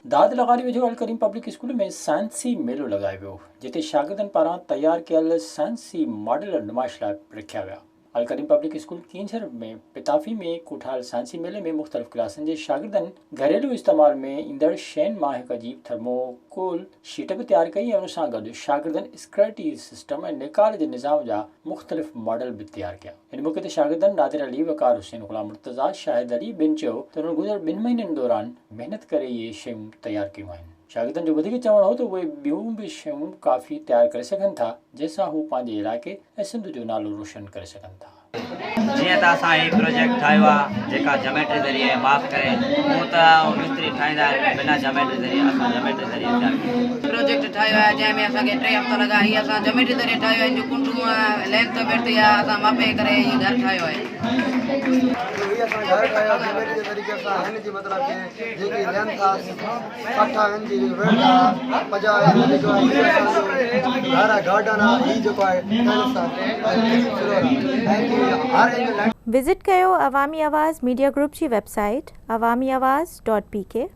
दाद लगारी वेझो अल करीम पब्लिक स्कूल में साइंसी मेलो लगायो वियो जिते शागिर्दनि पारां तयारु कयल साइंसी मॉडल नुमाइश लाइ रखिया विया। अल करीम पब्लिक स्कूल कींझर में पिताफी में कोठाल साइंसी मेले में मुख़्तलिफ़ क्लासनि जे शागिर्दनि घरेलू इस्तेमाल में ईंदड़ शयुनि मां हिकु अजीब थर्मोकोल शीट बि तयारु कई ऐं उन सां गॾु शागिर्दनि स्क्रेटी सिस्टम ऐं निकाल जे निज़ाम जा मुख़्तलिफ़ मॉडल बि तयारु कया। हिन मौक़े ते शागिर्दनि नादिर अली, वकार हुसैन, गुलाम मुर्तज़ा, शाहिद अली ॿिनि चयो त उन्हनि गुज़िरियल 2 महीननि दौरान महिनत करे इहे शयूं तयारु कयूं आहिनि। शागिर्दनि जो वधीक चवणु हो त उहे ॿियूं बि शयूं काफ़ी तयारु करे सघनि था जंहिंसां हू पंहिंजे इलाइक़े ऐं सिंध जो नालो रोशन करे सघनि था। जीअं त असां ही प्रोजेक्ट ठाहियो आहे जेका जमेट्री ज़रिए माप करे उहो त मिस्त्री ठाहींदा आहिनि बिना जमेट्री ज़रिए, असां जमेट्री ज़रिए प्रोजेक्ट ठाहियो आहे जंहिंमें असांखे 3 हफ़्ता लॻा। हीअ असां जमेट्री ज़रिए ठाहियो आहे, जो कुंडूं लेंथ बैठ आहे असां मापे करे हीअ घर ठाहियो आहे। असां घर ठाहियो आहे जमेट्री जे तरीक़े सां, हिन जी मतिलबु कि जेकी लेंथ आहे 60 इंच जी, वेट आहे 50 इंच जेको आहे, हीअ असांजो घर आहे, गार्डन आहे, हीअ जेको आहे विज़िट कयो अवामी आवाज़ मीडिया ग्रुप जी वेबसाइट awamiawaz.pk।